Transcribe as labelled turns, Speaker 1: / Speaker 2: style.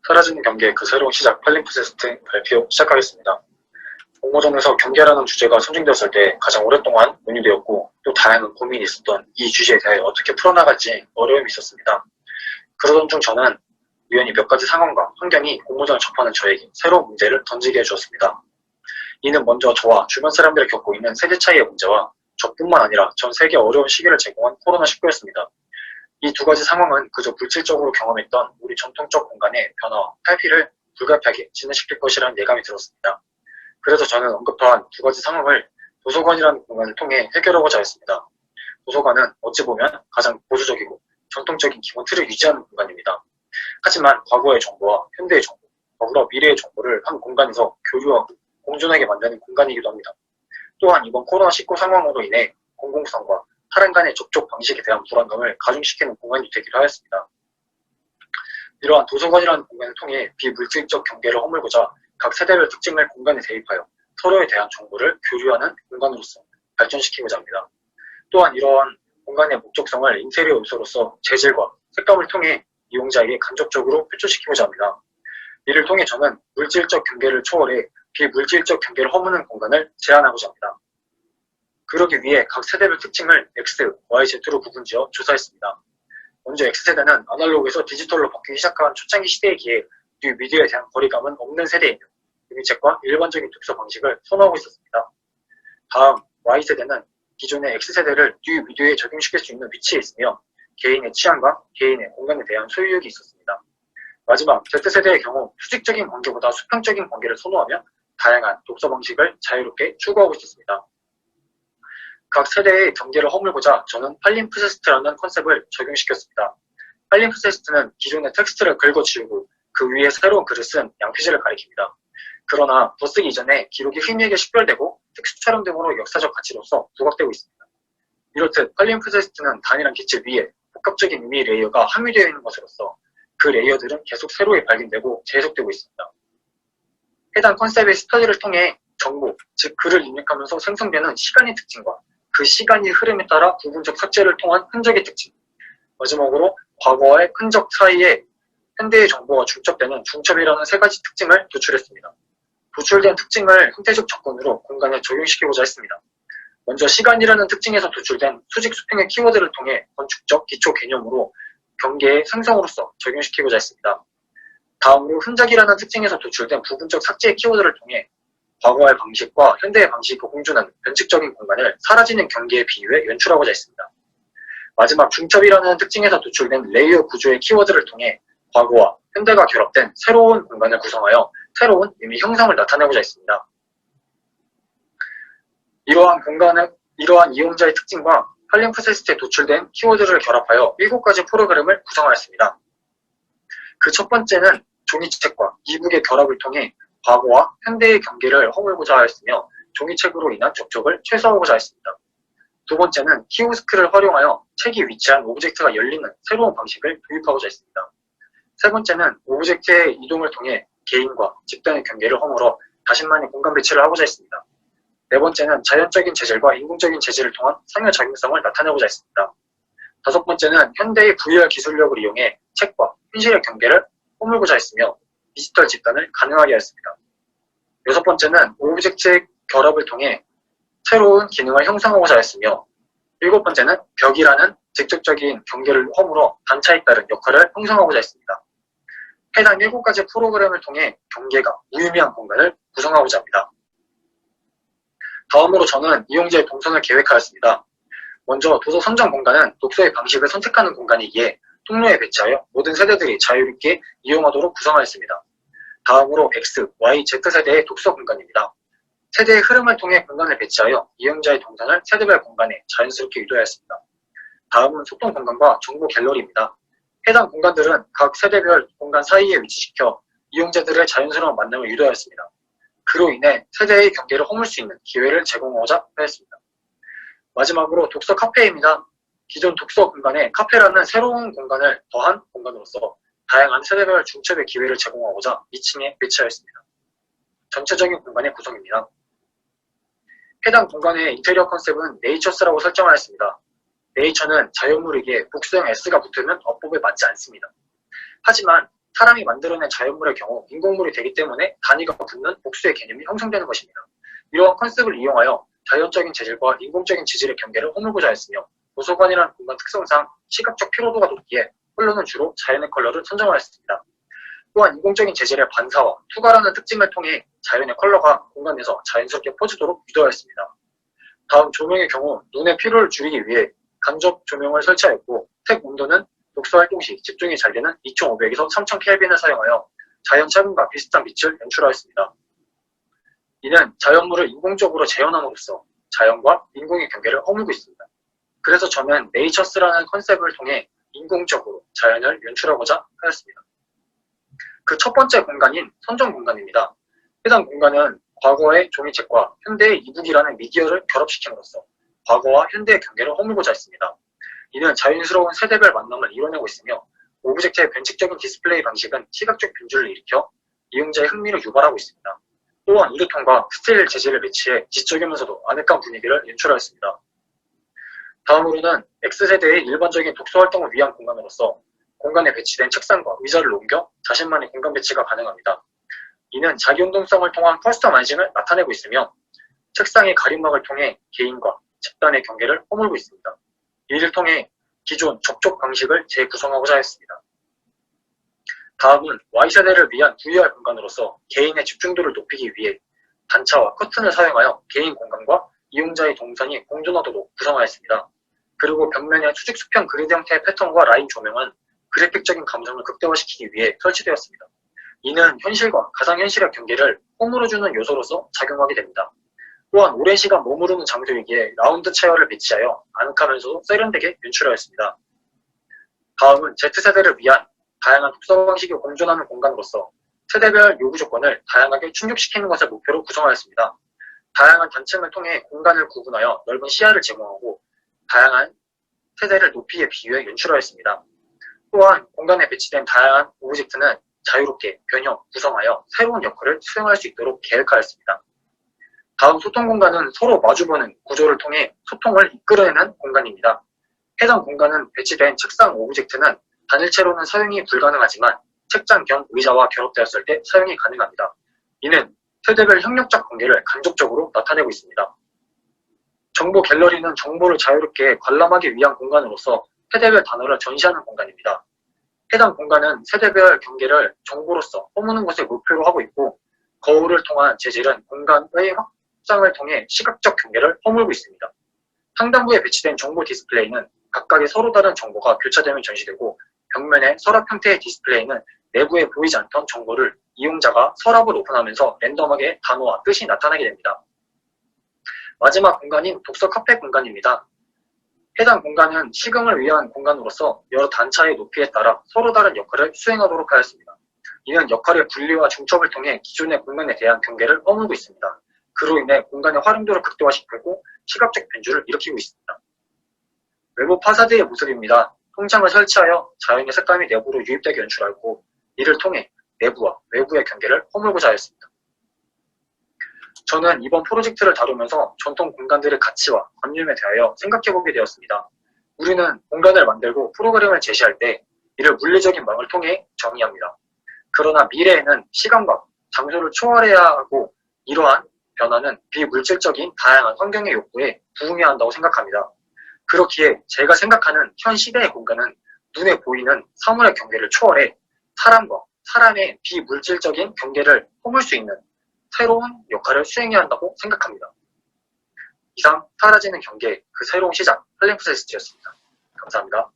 Speaker 1: 사라지는 경계의 그 새로운 시작 팔림프세스트 발표 시작하겠습니다. 공모전에서 경계라는 주제가 선정되었을 때 가장 오랫동안 논의되었고 또 다양한 고민이 있었던 이 주제에 대해 어떻게 풀어나갈지 어려움이 있었습니다. 그러던 중 저는 우연히 몇 가지 상황과 환경이 공모전을 접하는 저에게 새로운 문제를 던지게 해주었습니다. 이는 먼저 저와 주변 사람들이 겪고 있는 세대 차이의 문제와 저뿐만 아니라 전 세계에 어려운 시기를 제공한 코로나19였습니다. 이 두 가지 상황은 그저 물질적으로 경험했던 우리 전통적 공간의 변화와 탈피를 불가피하게 진행시킬 것이라는 예감이 들었습니다. 그래서 저는 언급한 두 가지 상황을 도서관이라는 공간을 통해 해결하고자 했습니다. 도서관은 어찌 보면 가장 보수적이고 전통적인 기본 틀을 유지하는 공간입니다. 하지만 과거의 정보와 현대의 정보, 더불어 미래의 정보를 한 공간에서 교류하고 공존하게 만드는 공간이기도 합니다. 또한 이번 코로나19 상황으로 인해 공공성과 사람 간의 접촉 방식에 대한 불안감을 가중시키는 공간이 되기도 하였습니다. 이러한 도서관이라는 공간을 통해 비물질적 경계를 허물고자 각 세대별 특징을 공간에 대입하여 서로에 대한 정보를 교류하는 공간으로서 발전시키고자 합니다. 또한 이러한 공간의 목적성을 인테리어 요소로서 재질과 색감을 통해 이용자에게 간접적으로 표출시키고자 합니다. 이를 통해 저는 물질적 경계를 초월해 비물질적 경계를 허무는 공간을 제안하고자 합니다. 그러기 위해 각 세대별 특징을 X, Y, Z로 구분지어 조사했습니다. 먼저 X세대는 아날로그에서 디지털로 바뀌기 시작한 초창기 시대이기에 뉴미디어에 대한 거리감은 없는 세대이며 유미책과 일반적인 독서 방식을 선호하고 있었습니다. 다음 Y세대는 기존의 X세대를 뉴미디어에 적용시킬 수 있는 위치에 있으며 개인의 취향과 개인의 공간에 대한 소유욕이 있었습니다. 마지막 Z세대의 경우 수직적인 관계보다 수평적인 관계를 선호하며 다양한 독서 방식을 자유롭게 추구하고 있었습니다. 각 세대의 경계를 허물고자 저는 팔림프세스트라는 컨셉을 적용시켰습니다. 팔림프세스트는 기존의 텍스트를 긁어지우고 그 위에 새로운 글을 쓴 양피지를 가리킵니다. 그러나 덧쓰기 이전에 기록이 희미하게 식별되고 특수 촬영 등으로 역사적 가치로서 부각되고 있습니다. 이렇듯 팔림프세스트는 단일한 기체 위에 복합적인 의미 레이어가 함유되어 있는 것으로서 그 레이어들은 계속 새로이 발견되고 재해석되고 있습니다. 해당 컨셉의 스터디를 통해 정보, 즉 글을 입력하면서 생성되는 시간의 특징과 그 시간의 흐름에 따라 부분적 삭제를 통한 흔적의 특징, 마지막으로 과거와의 흔적 사이에 현대의 정보가 중첩되는 중첩이라는 세 가지 특징을 도출했습니다. 도출된 특징을 형태적 접근으로 공간에 적용시키고자 했습니다. 먼저 시간이라는 특징에서 도출된 수직 수평의 키워드를 통해 건축적 기초 개념으로 경계의 생성으로서 적용시키고자 했습니다. 다음으로 흔적이라는 특징에서 도출된 부분적 삭제의 키워드를 통해 과거의 방식과 현대의 방식이 공존하는 변칙적인 공간을 사라지는 경계에 비유해 연출하고자 했습니다. 마지막 중첩이라는 특징에서 도출된 레이어 구조의 키워드를 통해 과거와 현대가 결합된 새로운 공간을 구성하여 새로운 의미 형성을 나타내고자 했습니다. 이러한 이용자의 특징과 팔림프세스트에 도출된 키워드를 결합하여 7가지 프로그램을 구성하였습니다. 그 첫 번째는 종이책과 이북의 결합을 통해 과거와 현대의 경계를 허물고자 하였으며 종이책으로 인한 접촉을 최소화하고자 했습니다. 두 번째는 키오스크를 활용하여 책이 위치한 오브젝트가 열리는 새로운 방식을 도입하고자 했습니다. 세 번째는 오브젝트의 이동을 통해 개인과 집단의 경계를 허물어 자신만의 공간 배치를 하고자 했습니다. 네 번째는 자연적인 재질과 인공적인 재질을 통한 상호작용성을 나타내고자 했습니다. 다섯 번째는 현대의 VR 기술력을 이용해 책과 현실의 경계를 허물고자 했으며 디지털 집단을 가능하게 하였습니다. 여섯 번째는 오브젝트의 결합을 통해 새로운 기능을 형성하고자 했으며 일곱 번째는 벽이라는 직접적인 경계를 허물어 단차에 따른 역할을 형성하고자 했습니다. 해당 7가지 프로그램을 통해 경계가 무의미한 공간을 구성하고자 합니다. 다음으로 저는 이용자의 동선을 계획하였습니다. 먼저 도서 선정 공간은 독서의 방식을 선택하는 공간이기에 통로에 배치하여 모든 세대들이 자유롭게 이용하도록 구성하였습니다. 다음으로 X, Y, Z세대의 독서 공간입니다. 세대의 흐름을 통해 공간을 배치하여 이용자의 동선을 세대별 공간에 자연스럽게 유도하였습니다. 다음은 소통 공간과 정보 갤러리입니다. 해당 공간들은 각 세대별 공간 사이에 위치시켜 이용자들의 자연스러운 만남을 유도하였습니다. 그로 인해 세대의 경계를 허물 수 있는 기회를 제공하고자 하였습니다. 마지막으로 독서 카페입니다. 기존 독서 공간에 카페라는 새로운 공간을 더한 공간으로서 다양한 세대별 중첩의 기회를 제공하고자 2층에 배치하였습니다. 전체적인 공간의 구성입니다. 해당 공간의 인테리어 컨셉은 네이처스라고 설정하였습니다. 네이처는 자연물이기에 복수형 S가 붙으면 어법에 맞지 않습니다. 하지만 사람이 만들어낸 자연물의 경우 인공물이 되기 때문에 단위가 붙는 복수의 개념이 형성되는 것입니다. 이러한 컨셉을 이용하여 자연적인 재질과 인공적인 재질의 경계를 허물고자 했으며 도서관이라는 공간 특성상 시각적 피로도가 높기에 컬러는 주로 자연의 컬러를 선정하였습니다. 또한 인공적인 재질의 반사와 투과라는 특징을 통해 자연의 컬러가 공간에서 자연스럽게 퍼지도록 유도하였습니다. 다음 조명의 경우 눈의 피로를 줄이기 위해 간접 조명을 설치하였고 색 온도는 독서 활동 시 집중이 잘 되는 2500에서 3000켈빈을 사용하여 자연 차분과 비슷한 빛을 연출하였습니다. 이는 자연물을 인공적으로 재현함으로써 자연과 인공의 경계를 허물고 있습니다. 그래서 저는 네이처스라는 컨셉을 통해 인공적으로 자연을 연출하고자 하였습니다. 그 첫 번째 공간인 선정 공간입니다. 해당 공간은 과거의 종이책과 현대의 이북이라는 미디어를 결합시킴으로써 과거와 현대의 경계를 허물고자 했습니다. 이는 자연스러운 세대별 만남을 이뤄내고 있으며 오브젝트의 변칙적인 디스플레이 방식은 시각적 변주를 일으켜 이용자의 흥미를 유발하고 있습니다. 또한 우드톤과 스틸 재질을 배치해 지적이면서도 아늑한 분위기를 연출하였습니다. 다음으로는 X세대의 일반적인 독서 활동을 위한 공간으로서 공간에 배치된 책상과 의자를 옮겨 자신만의 공간 배치가 가능합니다. 이는 자기용동성을 통한 커스터마이징을 나타내고 있으며 책상의 가림막을 통해 개인과 집단의 경계를 허물고 있습니다. 이를 통해 기존 접촉 방식을 재구성하고자 했습니다. 다음은 Y세대를 위한 VR 공간으로서 개인의 집중도를 높이기 위해 단차와 커튼을 사용하여 개인 공간과 이용자의 동선이 공존하도록 구성하였습니다. 그리고 벽면의 수직 수평 그리드 형태의 패턴과 라인 조명은 그래픽적인 감성을 극대화시키기 위해 설치되었습니다. 이는 현실과 가상현실의 경계를 허물어주는 요소로서 작용하게 됩니다. 또한 오랜 시간 머무르는 장소이기에 라운드 체어를 배치하여 아늑하면서도 세련되게 연출하였습니다. 다음은 Z세대를 위한 다양한 독서 방식이 공존하는 공간으로서 세대별 요구 조건을 다양하게 충족시키는 것을 목표로 구성하였습니다. 다양한 단층을 통해 공간을 구분하여 넓은 시야를 제공하고 다양한 세대를 높이에 비유해 연출하였습니다. 또한 공간에 배치된 다양한 오브젝트는 자유롭게 변형, 구성하여 새로운 역할을 수행할 수 있도록 계획하였습니다. 다음 소통 공간은 서로 마주보는 구조를 통해 소통을 이끌어내는 공간입니다. 해당 공간은 배치된 책상 오브젝트는 단일체로는 사용이 불가능하지만 책장 겸 의자와 결합되었을 때 사용이 가능합니다. 이는 세대별 협력적 관계를 간접적으로 나타내고 있습니다. 정보 갤러리는 정보를 자유롭게 관람하기 위한 공간으로서 세대별 단어를 전시하는 공간입니다. 해당 공간은 세대별 경계를 정보로서 허무는 것을 목표로 하고 있고 거울을 통한 재질은 공간의 확장을 통해 시각적 경계를 허물고 있습니다. 상단부에 배치된 정보 디스플레이는 각각의 서로 다른 정보가 교차되면 전시되고 벽면의 서랍 형태의 디스플레이는 내부에 보이지 않던 정보를 이용자가 서랍을 오픈하면서 랜덤하게 단어와 뜻이 나타나게 됩니다. 마지막 공간인 독서 카페 공간입니다. 해당 공간은 시경을 위한 공간으로서 여러 단차의 높이에 따라 서로 다른 역할을 수행하도록 하였습니다. 이는 역할의 분리와 중첩을 통해 기존의 공간에 대한 경계를 허물고 있습니다. 그로 인해 공간의 활용도를 극대화시키고 시각적 변주를 일으키고 있습니다. 외부 파사드의 모습입니다. 통창을 설치하여 자연의 색감이 내부로 유입되게 연출하고 이를 통해 내부와 외부의 경계를 허물고자 하였습니다. 저는 이번 프로젝트를 다루면서 전통 공간들의 가치와 관념에 대하여 생각해보게 되었습니다. 우리는 공간을 만들고 프로그램을 제시할 때 이를 물리적인 망을 통해 정의합니다. 그러나 미래에는 시간과 장소를 초월해야 하고 이러한 변화는 비물질적인 다양한 환경의 욕구에 부응해야 한다고 생각합니다. 그렇기에 제가 생각하는 현 시대의 공간은 눈에 보이는 사물의 경계를 초월해 사람과 사람의 비물질적인 경계를 허물 수 있는 새로운 역할을 수행해야 한다고 생각합니다. 이상 사라지는 경계, 그 새로운 시작, 팔림프세스트였습니다. 감사합니다.